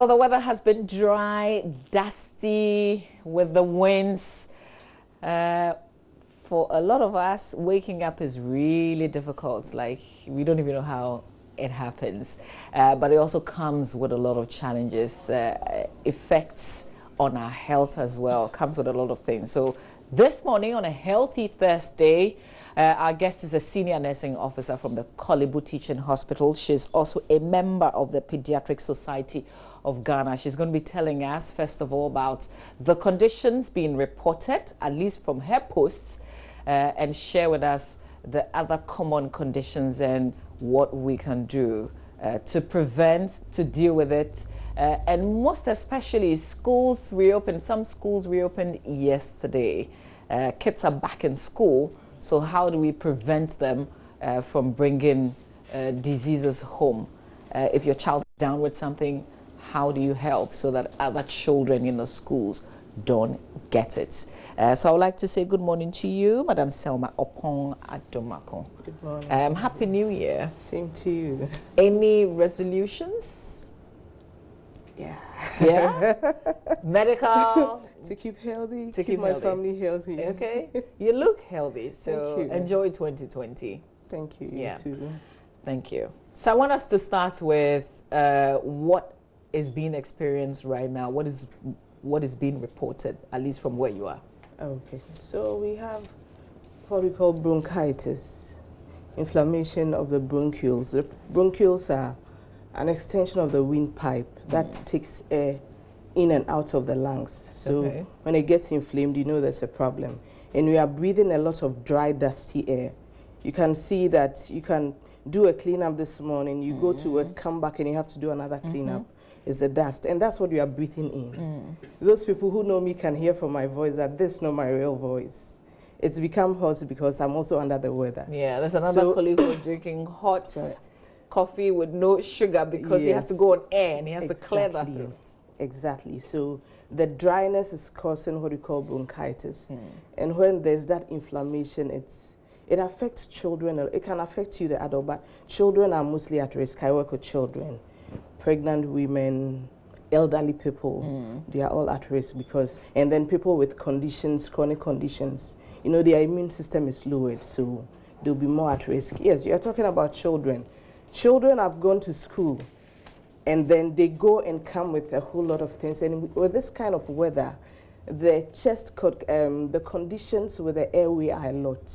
Well, the weather has been dry, dusty, with the winds. Uh, for a lot of us, waking up is really difficult. Like, we don't even know how it happens. But it also comes with a lot of challenges, effects on our health as well, comes with a lot of things. So this morning on a Healthy Thursday, our guest is a senior nursing officer from the Kolebu Teaching Hospital. She's also a member of the Pediatric Society of Ghana. She's going to be telling us, first of all, about the conditions being reported, at least from her posts, and share with us the other common conditions and what we can do to prevent, to deal with it. And most especially, schools reopened. Some schools reopened yesterday. Kids are back in school. So how do we prevent them from bringing diseases home? If your child is down with something, how do you help so that other children in the schools don't get it? So I would like to say good morning to you, Madam Selma Adomako. Good morning. Happy New Year. Same to you. Any resolutions? Yeah. Yeah? Medical? To keep healthy, to keep my healthy. family healthy. Okay. You look healthy, so Thank you. enjoy 2020. Thank you. Yeah. You too. Thank you. So I want us to start with what is being experienced right now. What is being reported, at least from where you are? Okay. So we have what we call bronchitis, inflammation of the bronchioles. The bronchioles are an extension of the windpipe that takes air in and out of the lungs. So when it gets inflamed, you know there's a problem. And we are breathing a lot of dry, dusty air. You can see that you can do a cleanup this morning, you go to work, come back, and you have to do another cleanup. It's the dust, and that's what you are breathing in. Those people who know me can hear from my voice that this is not my real voice. It's become hot because I'm also under the weather. Yeah, there's another colleague who was drinking hot coffee with no sugar because he has to go on air and he has to clear that through. Exactly. So the dryness is causing what we call bronchitis. And when there's that inflammation, it affects children. It can affect you, the adult, but children are mostly at risk. I work with children, pregnant women, elderly people. They are all at risk because, and then people with conditions, chronic conditions, you know, their immune system is lowered, so they'll be more at risk. Yes, you're talking about children. Children have gone to school, and then they go and come with a whole lot of things. And with this kind of weather, the the conditions with the airway are a lot.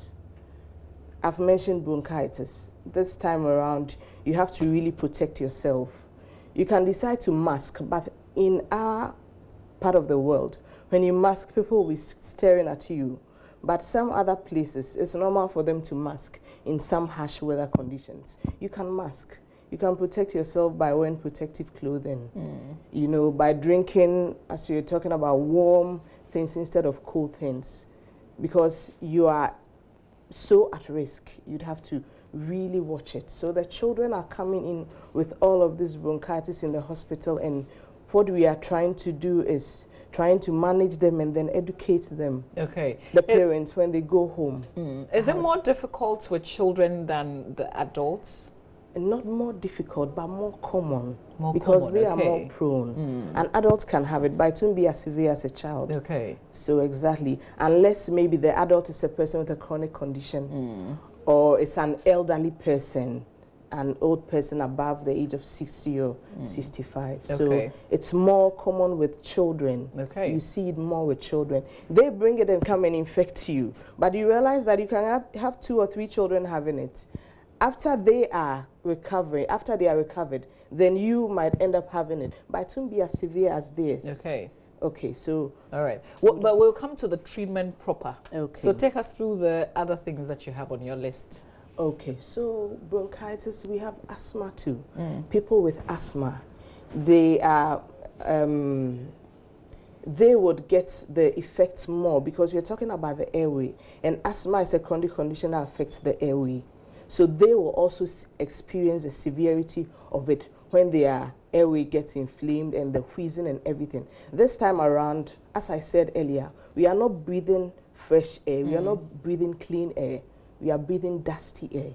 I've mentioned bronchitis. This time around, you have to really protect yourself. You can decide to mask, but in our part of the world, when you mask, people will be staring at you. But some other places, it's normal for them to mask in some harsh weather conditions. You can mask. You can protect yourself by wearing protective clothing. You know, by drinking, as you're talking about, warm things instead of cold things. Because you are so at risk, you'd have to really watch it. So the children are coming in with all of this bronchitis in the hospital, and what we are trying to do is trying to manage them and then educate them. The parents when they go home. Is it more difficult with children than the adults? Not more difficult, but more common. Because they are more prone. And adults can have it, but it won't be as severe as a child. So exactly. Unless maybe the adult is a person with a chronic condition, or it's an elderly person, an old person above the age of 60 or 65. So it's more common with children. You see it more with children. They bring it and come and infect you. But you realize that you can have 2 or 3 children having it. After they are recovered, then you might end up having it. But it won't be as severe as this. Okay, so... All right. Well, but we'll come to the treatment proper. So take us through the other things that you have on your list. Okay, so bronchitis, we have asthma too. People with asthma, they are... they would get the effect more because we're talking about the airway. And asthma is a chronic condition that affects the airway. So they will also experience the severity of it when their airway gets inflamed and the wheezing and everything. This time around, as I said earlier, we are not breathing fresh air. We are not breathing clean air. We are breathing dusty air.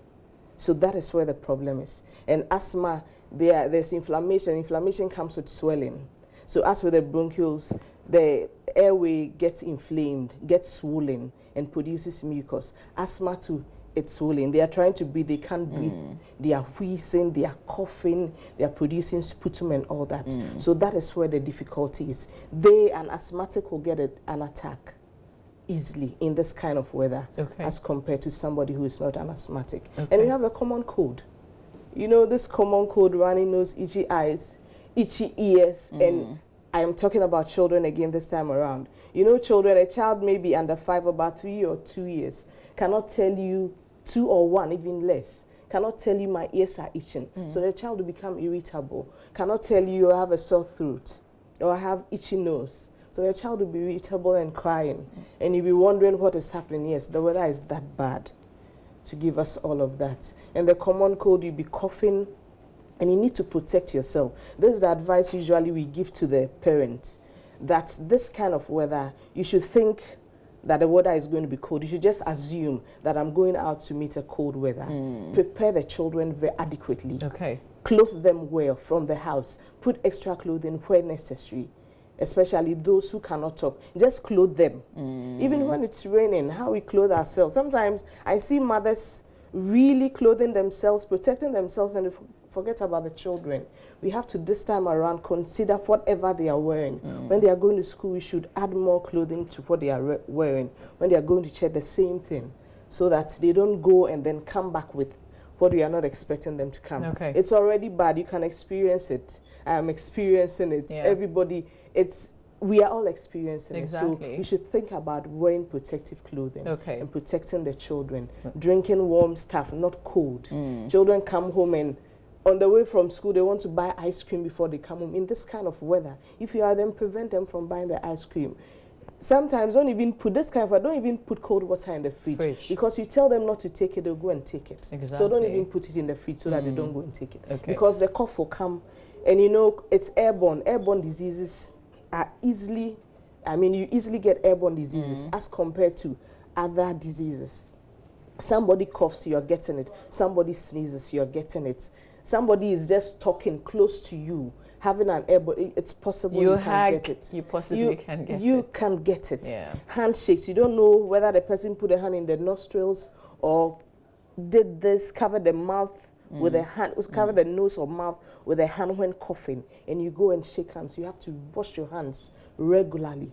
So that is where the problem is. And asthma, there's inflammation. Inflammation comes with swelling. So as with the bronchioles, the airway gets inflamed, gets swollen, and produces mucus. Asthma too, it's swollen. They are trying to breathe, they can't breathe. They are wheezing, they are coughing, they are producing sputum and all that. So that is where the difficulty is. An asthmatic will get an attack easily in this kind of weather as compared to somebody who is not an asthmatic. And we have a common cold. You know, this common cold, runny nose, itchy eyes, itchy ears, and I am talking about children again this time around. You know, children, a child may be under 5, about 3 or 2 years, cannot tell you 2 or 1, even less, cannot tell you my ears are itching. So the child will become irritable, cannot tell you I have a sore throat or I have itchy nose. So the child will be irritable and crying, and you'll be wondering what is happening. Yes, the weather is that bad to give us all of that. And the common cold, you'll be coughing, and you need to protect yourself. This is the advice usually we give to the parents, that this kind of weather, you should think that the weather is going to be cold. You should just assume that I'm going out to meet a cold weather. Prepare the children very adequately. Clothe them well from the house. Put extra clothing where necessary, especially those who cannot talk. Just clothe them. Even when it's raining, how we clothe ourselves. Sometimes I see mothers really clothing themselves, protecting themselves, and forget about the children. We have to, this time around, consider whatever they are wearing. When they are going to school, we should add more clothing to what they are wearing. When they are going to church, the same thing, so that they don't go and then come back with what we are not expecting them to come. It's already bad. You can experience it. I am experiencing it. Everybody, we are all experiencing it. So we should think about wearing protective clothing and protecting the children. Drinking warm stuff, not cold. Children come home and on the way from school, they want to buy ice cream before they come home. In this kind of weather, if you are them, prevent them from buying the ice cream. Sometimes don't even put this kind of, don't even put cold water in the fridge. Because you tell them not to take it, they'll go and take it. So don't even put it in the fridge so that they don't go and take it. Because the cough will come, and you know, it's airborne. Airborne diseases are easily, you easily get airborne diseases as compared to other diseases. Somebody coughs, you're getting it. Somebody sneezes, you're getting it. Somebody is just talking close to you, having an airborne, it's possible you can get it. You possibly can get it. You can get it. Handshakes, you don't know whether the person put a hand in the nostrils or did this, cover the mouth with a hand, cover the nose or mouth with a hand when coughing, and you go and shake hands. You have to wash your hands regularly.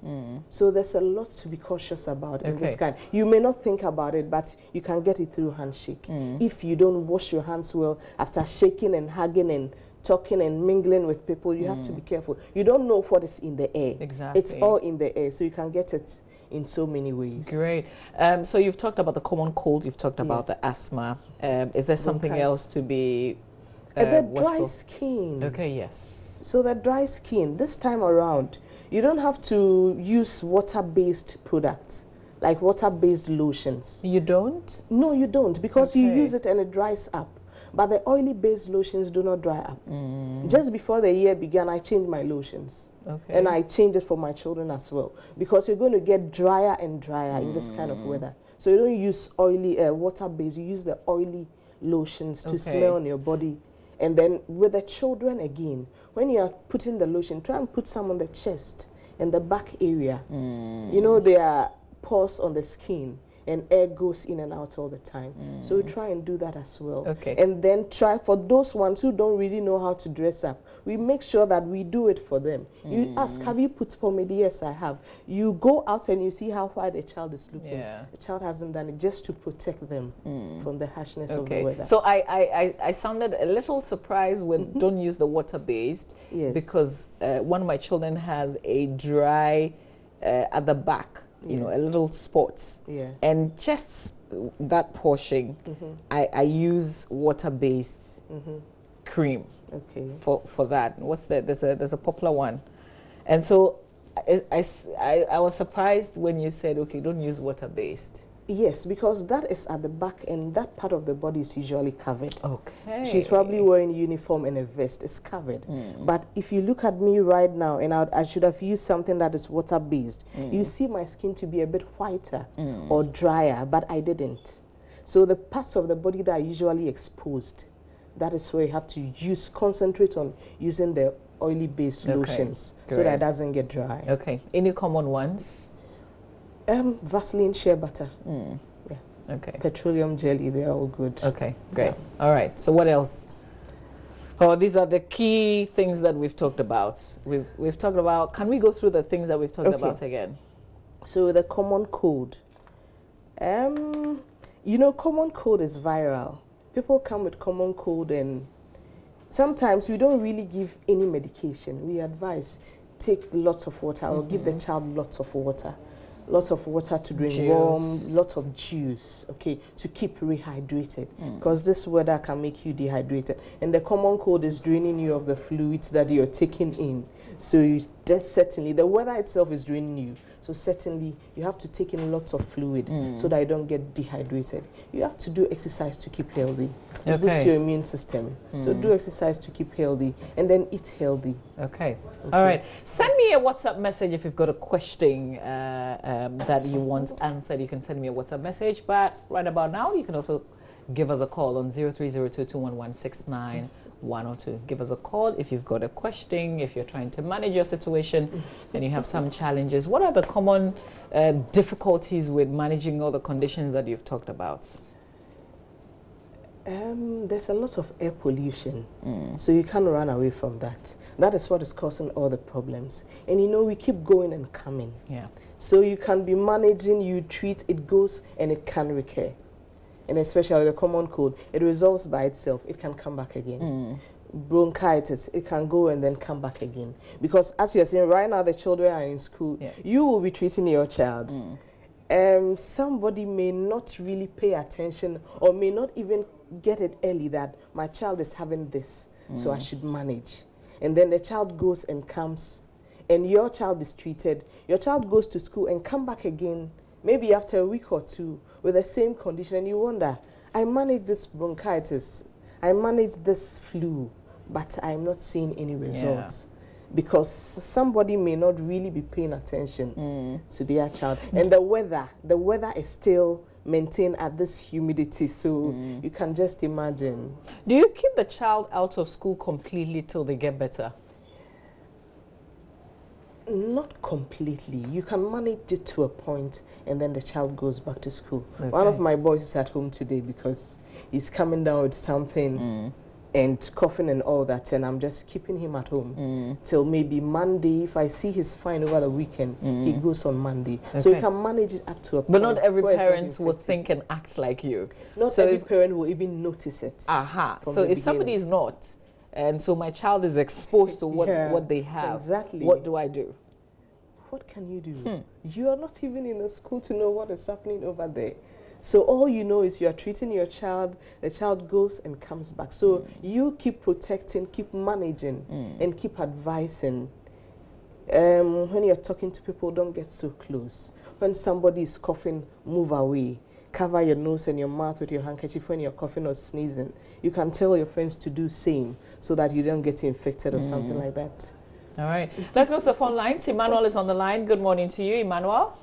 So there's a lot to be cautious about in this kind. You may not think about it, but you can get it through handshake. If you don't wash your hands well after shaking and hugging and talking and mingling with people, you have to be careful. You don't know what is in the air. It's all in the air, so you can get it in so many ways. Great. So you've talked about the common cold, you've talked about the asthma. Is there something else to be the dry skin. Yes. So the dry skin, this time around, you don't have to use water-based products, like water-based lotions. You don't? No, you don't, because you use it and it dries up. But the oily-based lotions do not dry up. Just before the year began, I changed my lotions. And I changed it for my children as well, because you're going to get drier and drier in this kind of weather. So you don't use oily water-based, you use the oily lotions to smell on your body. And then with the children again, when you are putting the lotion, try and put some on the chest and the back area. You know, there are pores on the skin, and air goes in and out all the time. So we try and do that as well. And then try, for those ones who don't really know how to dress up, we make sure that we do it for them. You ask, have you put pomade? Yes, I have. You go out and you see how white a child is looking. The child hasn't done it, just to protect them from the harshness of the weather. So I sounded a little surprised when don't use the water-based, because one of my children has a dry at the back. You know, a little spots, and just that portion, I use water-based cream for that. What's that? There's a popular one, and so I was surprised when you said, okay, don't use water-based. Yes, because that is at the back, and that part of the body is usually covered. She's probably wearing a uniform and a vest. It's covered. But if you look at me right now, and I should have used something that is water-based, you see my skin to be a bit whiter or drier, but I didn't. So the parts of the body that are usually exposed, that is where you have to concentrate on using the oily based lotions so that it doesn't get dry. Okay. Any common ones? Vaseline shea butter. Yeah. Okay. Petroleum jelly, they're all good. Okay, great. Yeah. All right. So what else? Oh, these are the key things that we've talked about. We've talked about. Can we go through the things that we've talked about again? So the common cold. You know, common cold is viral. People come with common cold, and sometimes we don't really give any medication. We advise take lots of water, or give the child lots of water. Lots of water to drink, warm, lots of juice, okay, to keep rehydrated, because this weather can make you dehydrated. And the common cold is draining you of the fluids that you're taking in. So you certainly, the weather itself is draining you. So certainly you have to take in lots of fluid so that you don't get dehydrated. You have to do exercise to keep healthy. It boosts your immune system. So do exercise to keep healthy, and then eat healthy. Okay. All right. Send me a WhatsApp message if you've got a question that you want answered. You can send me a WhatsApp message. But right about now, you can also give us a call on 0302-211-69 102. Give us a call if you've got a question, if you're trying to manage your situation and you have some challenges. What are the common difficulties with managing all the conditions that you've talked about? There's a lot of air pollution, so you can't run away from that. That is what is causing all the problems. And you know, we keep going and coming. Yeah. So you can be managing, you treat, it goes and it can recur. And especially the common cold, it resolves by itself. It can come back again. Bronchitis, it can go and then come back again. Because as you are saying, right now the children are in school. You will be treating your child. Somebody may not really pay attention or may not even get it early that my child is having this, so I should manage. And then the child goes and comes, and your child is treated. Your child goes to school and come back again, maybe after a week or two, with the same condition, and you wonder, I managed this bronchitis, I managed this flu, but I'm not seeing any results. Because somebody may not really be paying attention to their child. And the weather is still maintained at this humidity, so you can just imagine. Do you keep the child out of school completely till they get better? Not completely. You can manage it to a point, and then the child goes back to school. One of my boys is at home today because he's coming down with something and coughing and all that, and I'm just keeping him at home till maybe Monday. If I see he's fine over the weekend, he goes on Monday. So you can manage it up to a point. But not every parent will think and act like you. Not every parent will even notice it. So if somebody is not, and so my child is exposed to what they have, what do I do? What can you do? You are not even in the school to know what is happening over there. So all you know is you are treating your child, the child goes and comes back. So you keep protecting, keep managing, and keep advising. When you're talking to people, don't get so close. When somebody is coughing, move away. Cover your nose and your mouth with your handkerchief when you're coughing or sneezing. You can tell your friends to do same so that you don't get infected or something like that. All right. Let's go to the phone lines. Emmanuel is on the line. Good morning to you, Emmanuel.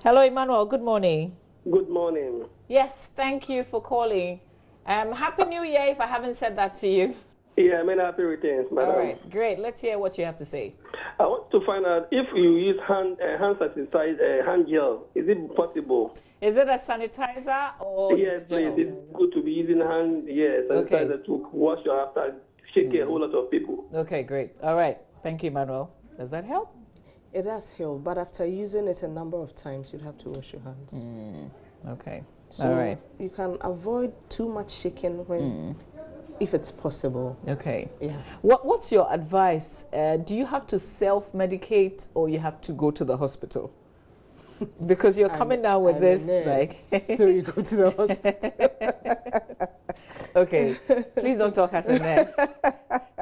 Hello, Emmanuel. Good morning. Good morning. Yes, thank you for calling. Happy New Year, if I haven't said that to you. Yeah, many happy returns, madam. All right, great. Let's hear what you have to say. I want to find out if you use hand sanitizer, hand gel, is it possible? Is it a sanitizer or? Yes, please. It's good to be using hand sanitizer to wash your after shaking a whole lot of people. Okay, great. All right. Thank you, Emmanuel. Does that help? It does help, but after using it a number of times, you'd have to wash your hands. Okay. So all right. You can avoid too much shaking when, if it's possible. Okay. Yeah. What's your advice? Do you have to self-medicate or you have to go to the hospital? Because you're coming down with this, like. So you go to the hospital. Okay. Please don't talk as a nurse.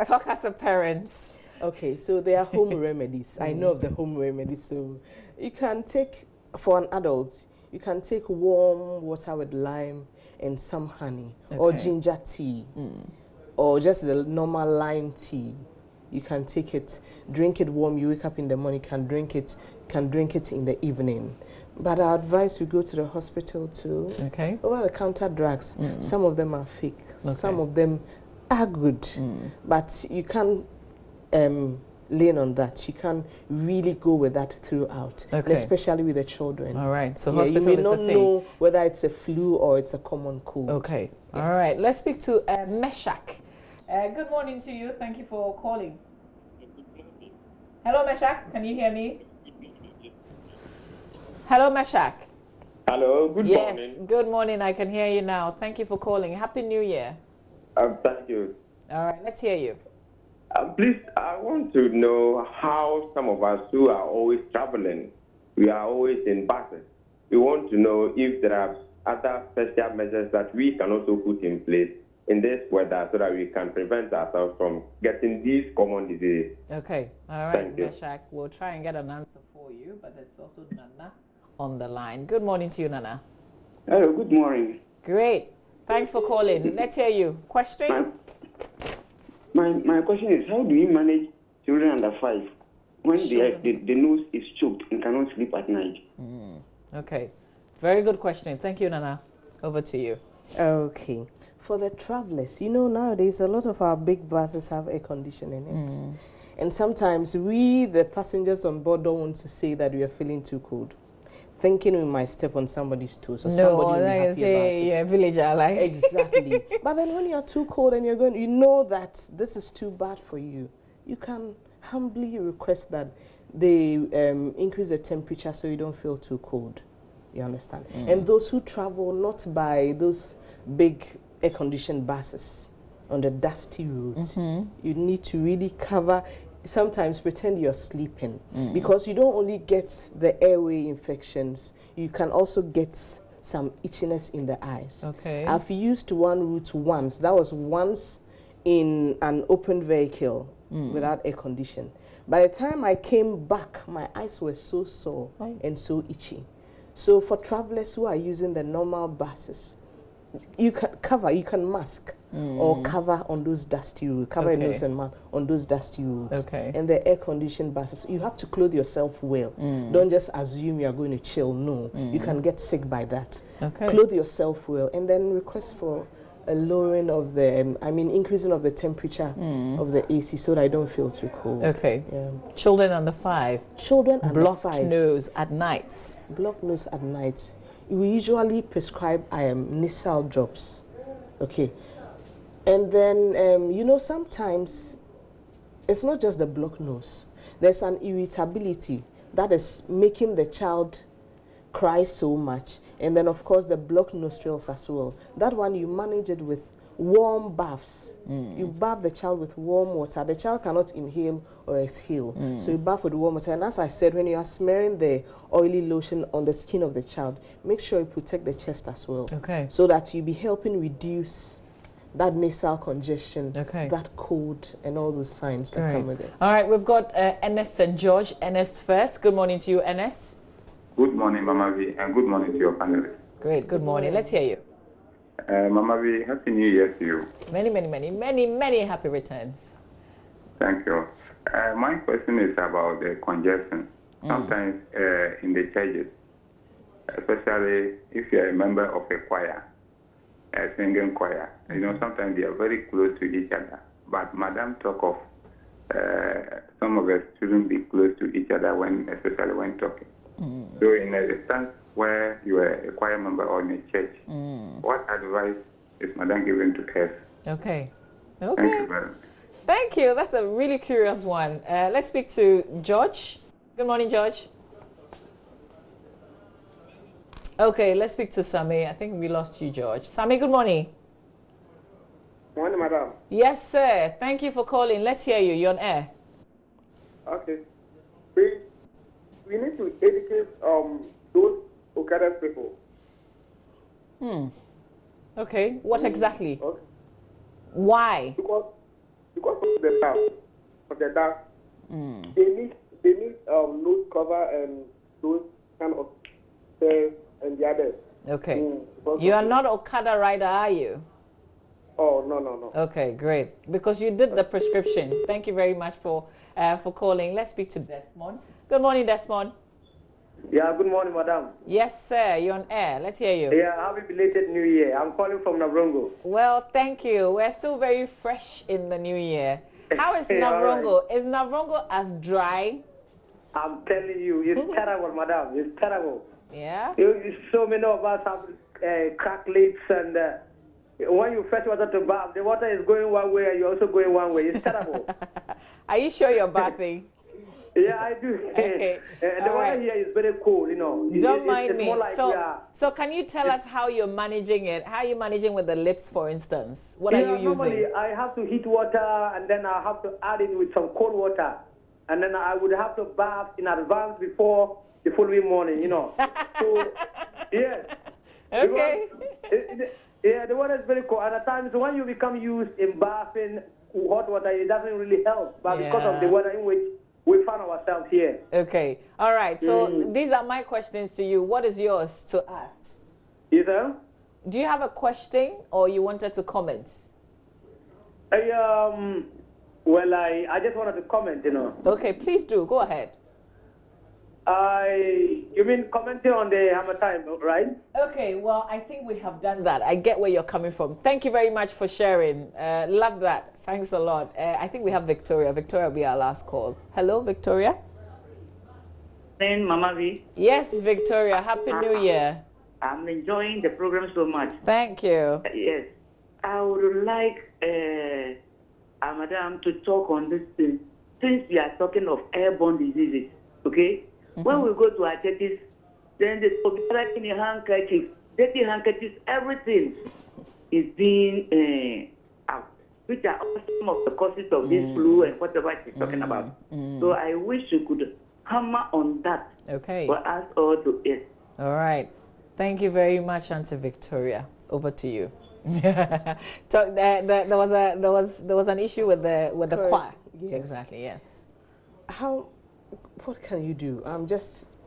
Talk as a parent. Okay, so there are home remedies. I know of the home remedies. So you can take, for an adult, you can take warm water with lime and some honey, or ginger tea, or just the normal lime tea. You can take it, drink it warm. You wake up in the morning, can drink it in the evening. But I advise you go to the hospital too. Okay. Over-the-counter drugs, some of them are fake. Okay. Some of them are good. But you can't lean on that. You can really go with that throughout, okay. especially with the children. All right. So hospital you may not know whether it's a flu or it's a common cold. Okay. Yeah. All right. Let's speak to Meshach. Good morning to you. Thank you for calling. Hello, Meshach. Can you hear me? Hello, Meshach. Hello. Good morning. Yes. Good morning. I can hear you now. Thank you for calling. Happy New Year. Thank you. All right. Let's hear you. Please, I want to know how some of us who are always traveling, we are always in buses. We want to know if there are other special measures that we can also put in place in this weather so that we can prevent ourselves from getting these common diseases. Okay. All right, Meshach. We'll try and get an answer for you, but there's also Nana on the line. Good morning to you, Nana. Hello, good morning. Great. Thanks for calling. Let's hear you. Question? My question is, how do you manage children under 5 when the nose is choked and cannot sleep at night? Okay. Very good question. Thank you, Nana. Over to you. Okay. For the travelers, nowadays a lot of our big buses have air conditioning in it. And sometimes we, the passengers on board, don't want to say that we are feeling too cold, thinking we might step on somebody's toes or somebody will be happy about it. Yeah, villager like. Exactly. But then when you're too cold and you're going, you know that this is too bad for you, you can humbly request that they increase the temperature so you don't feel too cold. You understand? And those who travel not by those big air-conditioned buses on the dusty roads, you need to really cover. Sometimes pretend you're sleeping because you don't only get the airway infections, you can also get some itchiness in the eyes. Okay. I've used one route once. That was once in an open vehicle without air condition. By the time I came back, my eyes were so sore and so itchy. So for travelers who are using the normal buses, you can cover, you can mask or cover on those dusty roads, cover your nose and mouth on those dusty roads. Okay. And the air-conditioned buses, you have to clothe yourself well. Don't just assume you're going to chill. No, you can get sick by that. Okay. Clothe yourself well and then request for a lowering of the, increasing of the temperature of the AC so that I don't feel too cold. Okay. Yeah. Children under 5. Children under 5. Blocked nose at night. Blocked nose at night. We usually prescribe nasal drops, okay, and then sometimes it's not just the blocked nose. There's an irritability that is making the child cry so much, and then of course the blocked nostrils as well. That one you manage it with warm baths. You bath the child with warm water. The child cannot inhale or exhale, so you bath with warm water. And as I said, when you are smearing the oily lotion on the skin of the child, make sure you protect the chest as well. Okay. So that you be helping reduce that nasal congestion, that cold, and all those signs that come with it. All right, we've got Ernest and George. Ernest first. Good morning to you, Ernest. Good morning, Mama V, and good morning to your panelists. Great. Good morning. Let's hear you. Mama V, Happy New Year to you. Many happy returns. Thank you. My question is about the congestion. Sometimes in the churches, especially if you're a member of a choir, a singing choir, sometimes they are very close to each other. But Madam talk of some of us shouldn't be close to each other especially when talking. So in a sense where you are a choir member or in a church, what advice is Madam giving to us? Okay. Thank you very much. Thank you. That's a really curious one. Let's speak to George. Good morning, George. Okay, let's speak to Sami. I think we lost you, George. Sami, good morning. Morning, madam. Yes, sir. Thank you for calling. Let's hear you. You're on air. Okay. We need to educate those Okada people. Okay. What exactly? Okay. Why? Because of the dust, they need nose cover and those kind of stairs and the others. Okay. You are not Okada rider, are you? Oh, no. Okay, great. Because you did the prescription. Thank you very much for calling. Let's speak to Desmond. Good morning, Desmond. Yeah, good morning, madam. Yes, sir. You're on air. Let's hear you. Yeah, happy belated New Year. I'm calling from Navrongo. Well, thank you. We're still very fresh in the new year. How is Yeah, all right. Navrongo? Is Navrongo as dry? I'm telling you, it's terrible, madam. It's terrible. Yeah. So many of us have cracked lips, and when you fetch water to bath, the water is going one way and you're also going one way. It's terrible. Are you sure you're bathing? Yeah, I do. Okay. And the water here is very cool, you know. Don't mind me. More like So can you tell us how you're managing it? How are you managing with the lips, for instance? What are you using? Normally, I have to heat water, and then I have to add it with some cold water. And then I would have to bath in advance before the following morning, you know. So, yes. Okay. Yeah, the water is very cold. And at times, when you become used in bathing hot water, it doesn't really help. But because of the weather in which we find ourselves here. Okay. All right. So these are my questions to you. What is yours to ask? Yes, sir? Do you have a question or you wanted to comment? Well, I just wanted to comment, you know. Okay, please do. Go ahead. You mean commenting on the harmattan, right? Okay, well, I think we have done that. I get where you're coming from. Thank you very much for sharing. Love that. Thanks a lot. I think we have Victoria. Victoria will be our last call. Hello, Victoria. Mama V. Yes, Victoria. Happy New Year. I'm enjoying the program so much. Thank you. Yes. I would like Madam to talk on this thing. Since we are talking of airborne diseases, okay? When we go to our churches, then the in the handkerchief, dirty handkerchiefs, everything is being out, which are also some of the causes of this flu and whatever she's talking about. So I wish you could hammer on that. Okay. For us all to yes. All right. Thank you very much, Auntie Victoria. Over to you. There was an issue with the choir. Yes. Exactly. Yes. What can you do?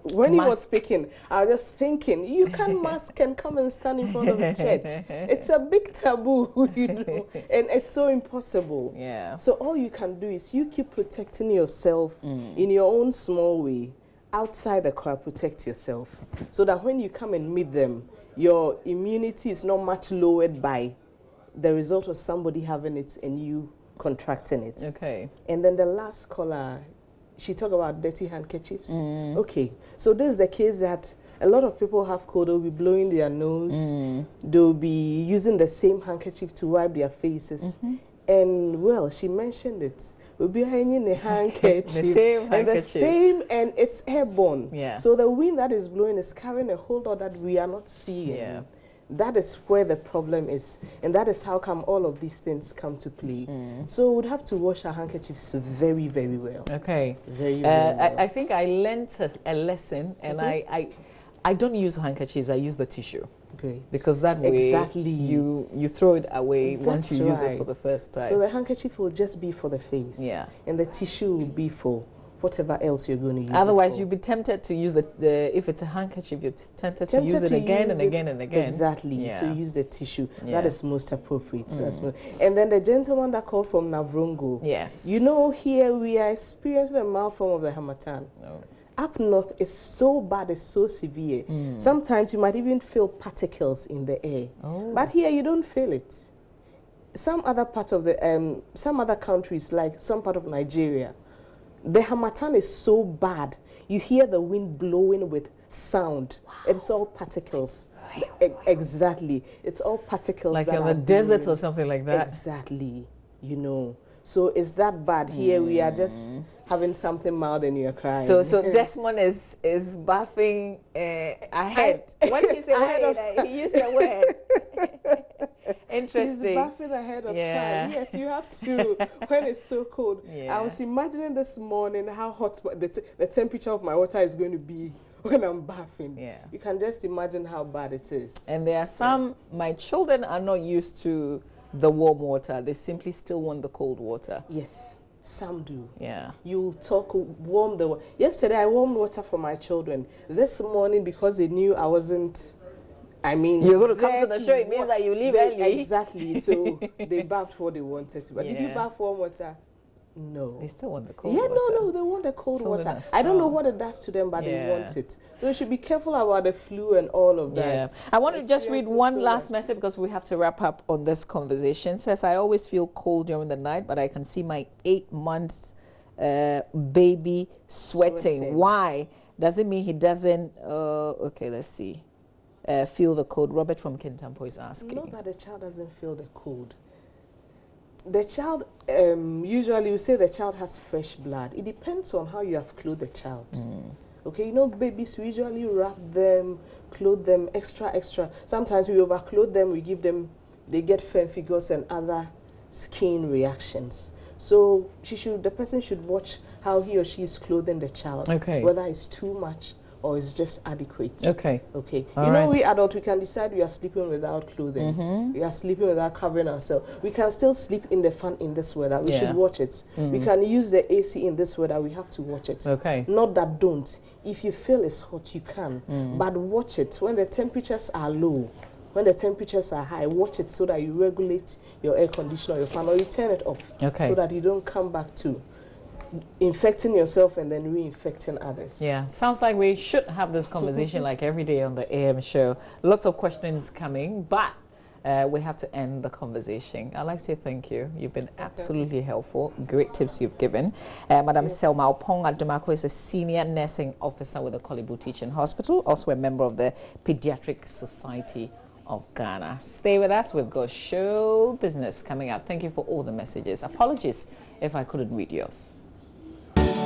When he was speaking, I was just thinking, you can mask and come and stand in front of the church. It's a big taboo, you know, and it's so impossible. Yeah. So all you can do is you keep protecting yourself in your own small way. Outside the choir, protect yourself. So that when you come and meet them, your immunity is not much lowered by the result of somebody having it and you contracting it. Okay. And then the last caller, she talked about dirty handkerchiefs. Okay, so this is the case that a lot of people have cold, they'll be blowing their nose, they'll be using the same handkerchief to wipe their faces. And well, she mentioned it. We'll be hanging the handkerchief. The same handkerchief. And it's airborne. Yeah. So the wind that is blowing is carrying a whole lot that we are not seeing. Yeah. That is where the problem is. And that is how come all of these things come to play. So we'd have to wash our handkerchiefs very, very well. Okay. Very well. I think I learned a lesson, and I don't use handkerchiefs, I use the tissue. Great. Because that way exactly. you throw it away once you use it for the first time. So the handkerchief will just be for the face. Yeah. And the tissue will be for whatever else you're going to use. Otherwise, you'll be tempted to use if it's a handkerchief, you're tempted to use it again and again and again. Exactly. Yeah. So use the tissue. Yeah. That is most appropriate. And then the gentleman that called from Navrongo. Yes. You know, here we are experiencing a mild form of the harmattan. No. Up north is so bad, it's so severe. Sometimes you might even feel particles in the air. But here you don't feel it. Some other parts of the, some other countries, like some part of Nigeria, the harmattan is so bad. You hear the wind blowing with sound. Wow. It's all particles. Exactly. It's all particles. Like in the desert or something like that. Exactly. You know. So it's that bad. Here we are just having something mild and you're crying. So Desmond is bathing ahead. When he said ahead, he used the word. Interesting. He's bathing ahead of time. Yes, you have to when it's so cold. I was imagining this morning how hot the temperature of my water is going to be when I'm bathing. Yeah. You can just imagine how bad it is. And there are some, my children are not used to the warm water. They simply still want the cold water. Yes. Some do. Yeah. You'll warm the water. Yesterday I warmed water for my children. This morning, because they knew I wasn't, you're going to come to the show, it means that you leave early. Exactly. So they bathed what they wanted to. But did you bath warm water? No. They still want the cold Yeah, water. no, they want the cold So water. that's I don't know strong. what it does to them, but they Yeah. want it. So we should be careful about the flu and all of that. Yeah. I want to just read Experiences one so last much. message because we have to wrap up on this conversation. It says, I always feel cold during the night, but I can see my 8 months baby sweating. Why? Does it mean he doesn't? Okay, let's see. Feel the cold. Robert from Kintampo is asking. Not that the child doesn't feel the cold. The child, usually we say the child has fresh blood. It depends on how you have clothed the child. Okay, you know, babies, we usually wrap them, clothe them extra. Sometimes we overclothe them, we give them, they get fair figures and other skin reactions. So the person should watch how he or she is clothing the child. Okay. Whether it's too much or it's just adequate. Okay. Okay. All you know, right. we adults, we can decide we are sleeping without clothing. We are sleeping without covering ourselves. We can still sleep in the fan in this weather. We should watch it. We can use the AC in this weather. We have to watch it. Okay. Not that don't. If you feel it's hot, you can. But watch it. When the temperatures are low, when the temperatures are high, watch it so that you regulate your air conditioner or your fan, or you turn it off. Okay. So that you don't come back to infecting yourself and then reinfecting others. Yeah, sounds like we should have this conversation like every day on the AM show. Lots of questions coming, but we have to end the conversation. I'd like to say thank you. You've been absolutely helpful. Great tips you've given. Madam Selma Adomako is a senior nursing officer with the Kolibu Teaching Hospital, also a member of the Pediatric Society of Ghana. Stay with us. We've got show business coming up. Thank you for all the messages. Apologies if I couldn't read yours.